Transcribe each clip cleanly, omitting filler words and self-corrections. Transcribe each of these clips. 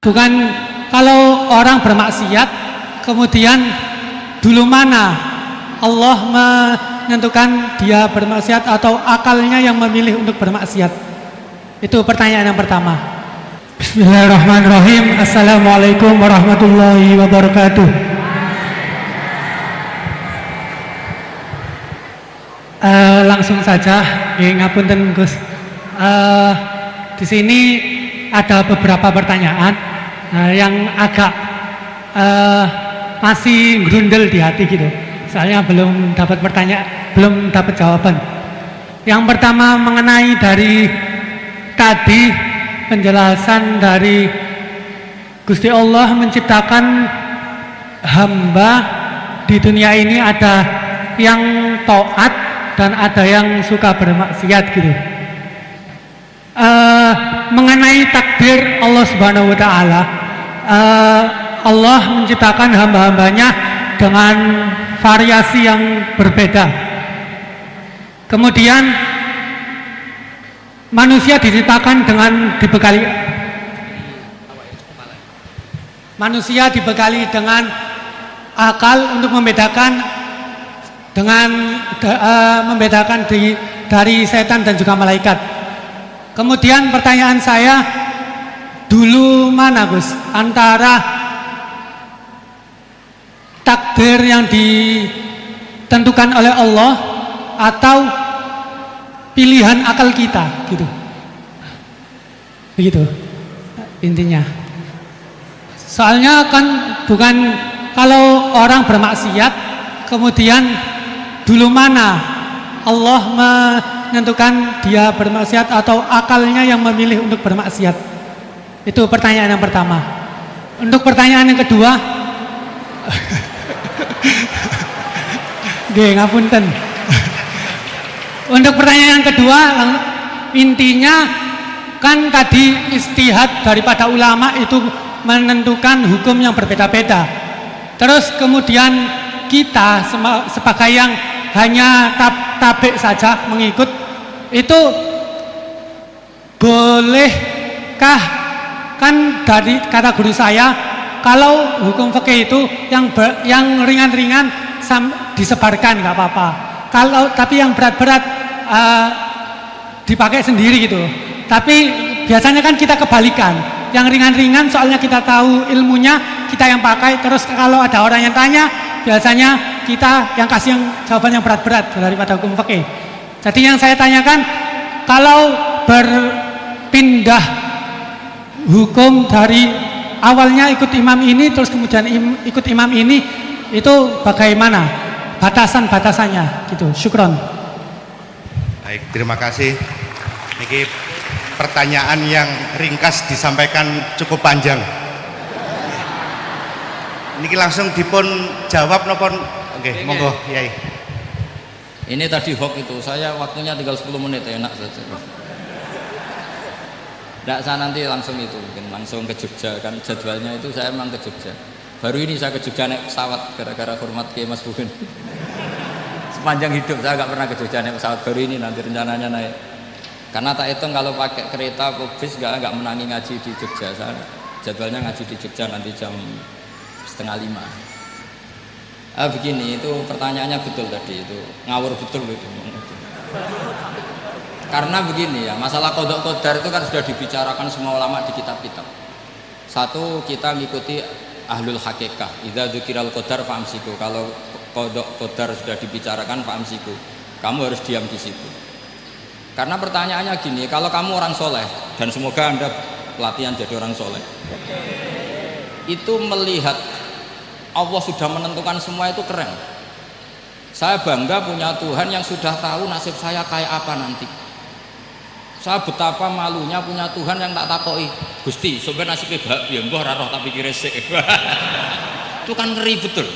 Bukan kalau orang bermaksiat kemudian dulu mana Allah menentukan dia bermaksiat atau akalnya yang memilih untuk bermaksiat. Itu pertanyaan yang pertama. Bismillahirrahmanirrahim. Assalamualaikum warahmatullahi wabarakatuh. Langsung saja, ngapunten Gus. Di sini ada beberapa pertanyaan yang agak masih grundel di hati gitu. Soalnya belum dapat jawaban. Yang pertama mengenai dari tadi penjelasan dari Gusti Allah menciptakan hamba di dunia ini, ada yang taat dan ada yang suka bermaksiat gitu. Mengenai takdir Allah Subhanahu wa Ta'ala, Allah menciptakan hamba-hambanya dengan variasi yang berbeda. Kemudian manusia diciptakan dengan dibekali dengan akal untuk membedakan dari setan dan juga malaikat. Kemudian pertanyaan saya, dulu mana Gus antara takdir yang ditentukan oleh Allah atau pilihan akal kita gitu. Begitu intinya. Soalnya kan bukan kalau orang bermaksiat kemudian dulu mana Allah menentukan dia bermaksiat atau akalnya yang memilih untuk bermaksiat. Itu pertanyaan yang pertama. Untuk pertanyaan yang kedua, ngapunten. Untuk pertanyaan yang kedua, intinya kan tadi istihad daripada ulama itu menentukan hukum yang berbeda-beda. Terus kemudian kita sebagai yang hanya tabik saja mengikut, itu bolehkah? Kan dari kata guru saya, kalau hukum fikih itu yang ringan-ringan disebarkan nggak apa-apa. Tapi yang berat-berat dipakai sendiri gitu. Tapi biasanya kan kita kebalikan. Yang ringan-ringan soalnya kita tahu ilmunya, kita yang pakai. Terus kalau ada orang yang tanya, biasanya kita yang kasih jawaban yang berat-berat daripada hukum fikih. Jadi yang saya tanyakan, kalau berpindah hukum dari awalnya ikut imam ini terus kemudian ikut imam ini, itu bagaimana batasan-batasannya gitu. Syukron. Baik, terima kasih. Ini pertanyaan yang ringkas disampaikan cukup panjang. Niki langsung dipun jawab nopon. Oke, monggo Yai. Ini tadi hoax itu, saya waktunya tinggal 10 menit, enak saja. Tidak, saya nanti langsung itu, mungkin langsung ke Jogja, kan jadwalnya itu saya memang ke Jogja. Baru ini saya ke Jogja naik pesawat gara-gara hormat ke Mas Bukin. Sepanjang hidup saya nggak pernah ke Jogja naik pesawat, baru ini nanti rencananya naik. Karena tak hitung kalau pakai kereta atau bis nggak menangi ngaji di Jogja. Saya jadwalnya ngaji di Jogja nanti jam 4:30. Begini, itu pertanyaannya betul tadi, itu ngawur betul itu. Karena begini ya, masalah qadha qadar itu kan sudah dibicarakan semua ulama di kitab-kitab. Satu, kita mengikuti ahlul hakikah. Idza dzukiral qadar fa'amsiku. Kalau qadha qadar sudah dibicarakan fa'amsiku, kamu harus diam di situ. Karena pertanyaannya gini, kalau kamu orang soleh, dan semoga Anda pelatihan jadi orang soleh, itu melihat Allah sudah menentukan semua, itu keren. Saya bangga punya Tuhan yang sudah tahu nasib saya kayak apa nanti. Saya betapa malunya punya Tuhan yang tak takoi, Gusti sebenarnya nasibnya bahagia, mbah ora roh tapi kira sik. Itu kan ngeri betul.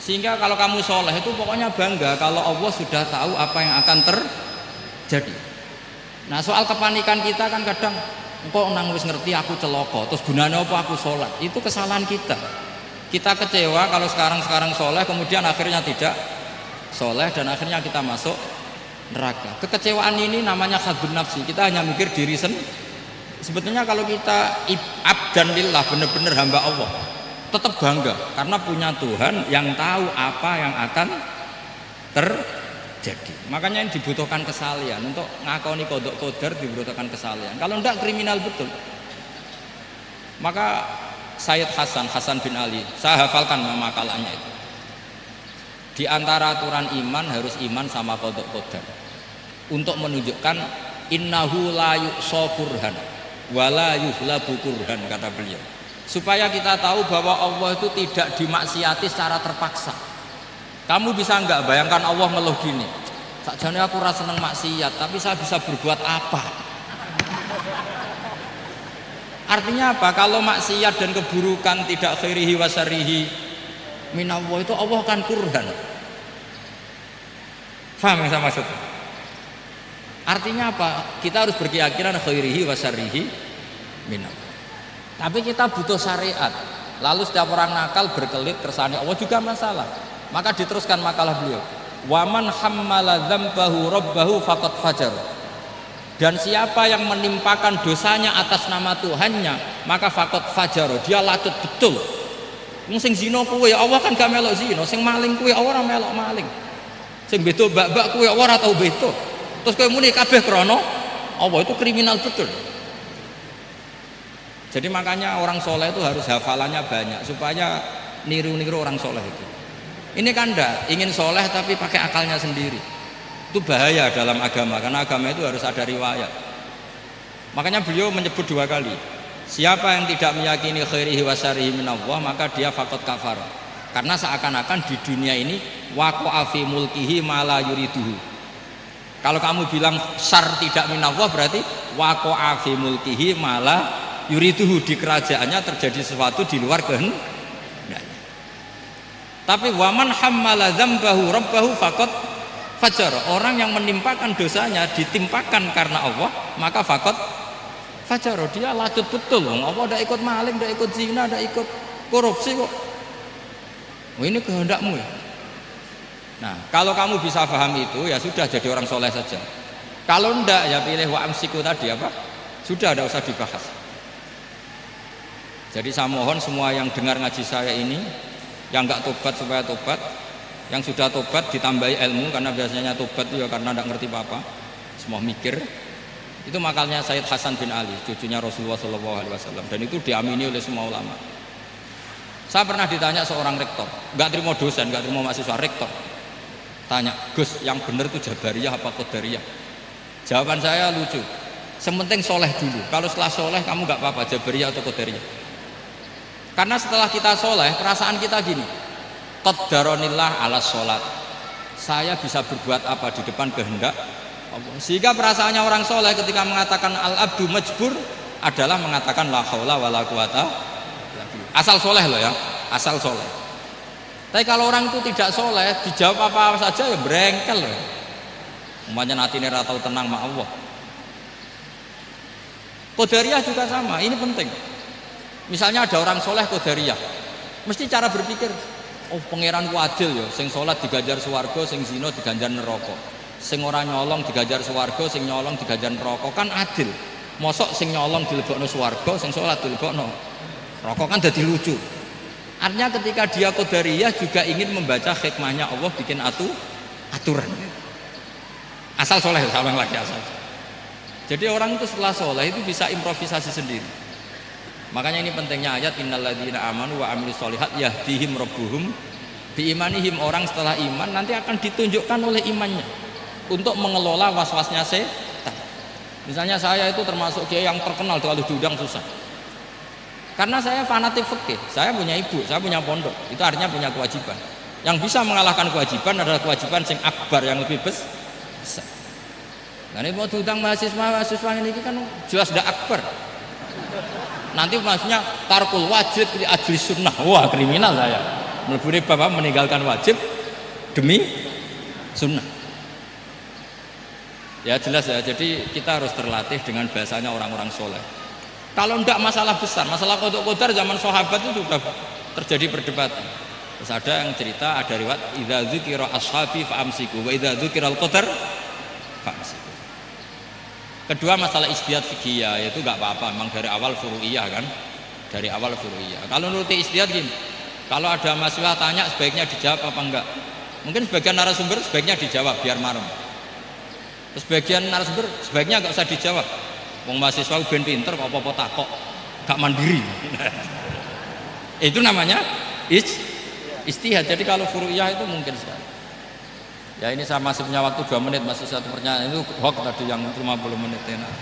Sehingga kalau kamu soleh itu pokoknya bangga kalau Allah sudah tahu apa yang akan terjadi. Nah, soal kepanikan kita kan kadang kok nang wis ngerti aku celoko, terus gunanya apa aku sholat? Itu kesalahan kita. Kita kecewa kalau sekarang soleh, kemudian akhirnya tidak soleh dan akhirnya kita masuk neraka. Kekecewaan ini namanya khadun nafsi. Kita hanya mikir diri Sebetulnya kalau kita abdan lillah, benar-benar hamba Allah, tetap bangga karena punya Tuhan yang tahu apa yang akan terjadi. Makanya yang dibutuhkan kesalian untuk ngakoni qada qadar, dibutuhkan kesalian. Kalau enggak kriminal betul. Maka Sayyid Hasan bin Ali, saya hafalkan makalahnya itu. Di antara aturan iman harus iman sama qada qadar. Untuk menunjukkan innahu la yuqsa qurhan wala yuhlabu qurhan, kata beliau. Supaya kita tahu bahwa Allah itu tidak dimaksiati secara terpaksa. Kamu bisa enggak bayangkan Allah ngeluh gini, sakjane aku ora seneng maksiat tapi saya bisa berbuat apa? Artinya apa? Kalau maksiat dan keburukan tidak khairihi wa syarrihi minallah, itu Allah kan kurhan. Paham yang saya maksud? Artinya apa? Kita harus berkeyakinan khairihi wa syarrihi minallah. Tapi kita butuh syariat. Lalu setiap orang nakal berkelit kersane Allah juga masalah. Maka diteruskan makalah beliau. Waman hammala dzambahu rabbahu faqad fajar. Dan siapa yang menimpakan dosanya atas nama Tuhannya, maka faqad fajar. Dia lacut betul. Sing zina kuwe Allah kan gak melok zina, sing maling kuwe ora melok maling. Sing beto bak-bak kuwe ora tau beto. Terus kowe muni kabeh krana Allah, itu kriminal betul. Jadi makanya orang soleh itu harus hafalannya banyak supaya niru-niru orang soleh itu. Ini kan enggak ingin soleh tapi pakai akalnya sendiri. Itu bahaya dalam agama, karena agama itu harus ada riwayat. Makanya beliau menyebut 2 kali. Siapa yang tidak meyakini khairihi wa syarrihi minallah, maka dia faqad kafar. Karena seakan-akan di dunia ini waqa'a fi mulkihi ma la yuriduhu. Kalau kamu bilang syar tidak minallah, berarti waqa'a fi mulkihi ma la yuriduhu, di kerajaannya terjadi sesuatu di luar kehendaknya. Tapi waman hammala dzambahu rabbahu faqad fajar. Orang yang menimpakan dosanya ditimpakan karena Allah, maka faqad fajar. Dia lacut betul. Allah tidak ikut maling, tidak ikut zina, tidak ikut korupsi kok. Oh, ini kehendakmu ya. Nah, kalau kamu bisa paham itu, ya sudah jadi orang soleh saja. Kalau enggak, ya pilih wa amsiku tadi apa? Sudah, tidak usah dibahas. Jadi saya mohon semua yang dengar ngaji saya ini, yang enggak tobat supaya tobat, yang sudah tobat ditambahi ilmu, karena biasanya tobat itu ya karena tidak ngerti apa-apa, semua mikir. Itu makalnya Sayyid Hasan bin Ali, cucunya Rasulullah SAW, dan itu diamini oleh semua ulama. Saya pernah ditanya seorang rektor, nggak terima dosen, nggak terima mahasiswa, rektor. Tanya, Gus, yang benar itu Jabariyah apa Qadariyah? Jawaban saya lucu, sementing soleh dulu. Kalau setelah soleh kamu nggak apa-apa, Jabariyah atau Qadariyah. Karena setelah kita soleh, perasaan kita gini, qaddaronillah ala sholat, saya bisa berbuat apa di depan kehendak Allah. Sehingga perasaannya orang soleh ketika mengatakan al-abdu majbur adalah mengatakan la haula wala quwata, asal soleh loh ya, asal soleh. Tapi kalau orang itu tidak soleh, dijawab apa saja ya berengkel loh. Umpamanya nanti ini ratau tenang sama Allah. Qadariyah juga sama, ini penting. Misalnya ada orang soleh Qadariyah, mesti cara berpikir, oh pangeran ku adil ya, sing sholat diganjar swarga, sing zina diganjar neraka, sing ora nyolong diganjar swarga, sing nyolong diganjar neraka, kan adil. Mosok sing nyolong dilebokno swarga, sing sholat dilebokno neraka, kan jadi lucu. Artinya ketika dia Qadariyah juga ingin membaca hikmahnya Allah bikin aturan. Asal soleh, sama lagi asal. Jadi orang itu setelah soleh itu bisa improvisasi sendiri. Makanya ini pentingnya ayat innalladzina amanu wa amilus sholihat yahdihim rabbuhum biimanihim. Orang setelah iman nanti akan ditunjukkan oleh imannya untuk mengelola was-wasnya setan. Misalnya saya itu termasuk kiai yang terkenal kalau diundang susah. Karena saya fanatik fikih, saya punya ibu, saya punya pondok, itu artinya punya kewajiban. Yang bisa mengalahkan kewajiban adalah kewajiban sing akbar, yang lebih besar. Nah ini mau diundang mahasiswa ini kan jelas tidak akbar. Nanti maksudnya tarkul wajib di ajli sunnah, wah kriminal saya. Meleburi bapak meninggalkan wajib demi sunnah. Ya jelas ya, jadi kita harus terlatih dengan bahasanya orang-orang soleh. Kalau tidak masalah besar, masalah qada qadar zaman sahabat itu sudah terjadi perdebatan. Terus ada yang cerita, ada riwayat idza dzukira ashabi fa amsiku wa idza dzukiral qadar fa amsiku. Kedua masalah istihad fikih yaitu nggak apa-apa, memang dari awal furu'iyah kan, dari awal furu'iyah. Kalau nuruti istihad gini, kalau ada mahasiswa tanya sebaiknya dijawab apa enggak? Mungkin sebagian narasumber sebaiknya dijawab biar marem. Terus sebagian narasumber sebaiknya nggak usah dijawab. Wong mahasiswa ben pinter kok apa-apa takok, gak mandiri. Itu namanya istihad. Jadi kalau furu'iyah itu mungkin sekali. Ya ini saya masih punya waktu 2 menit, masih satu pertanyaan itu hoax tadi yang 50 menit enak.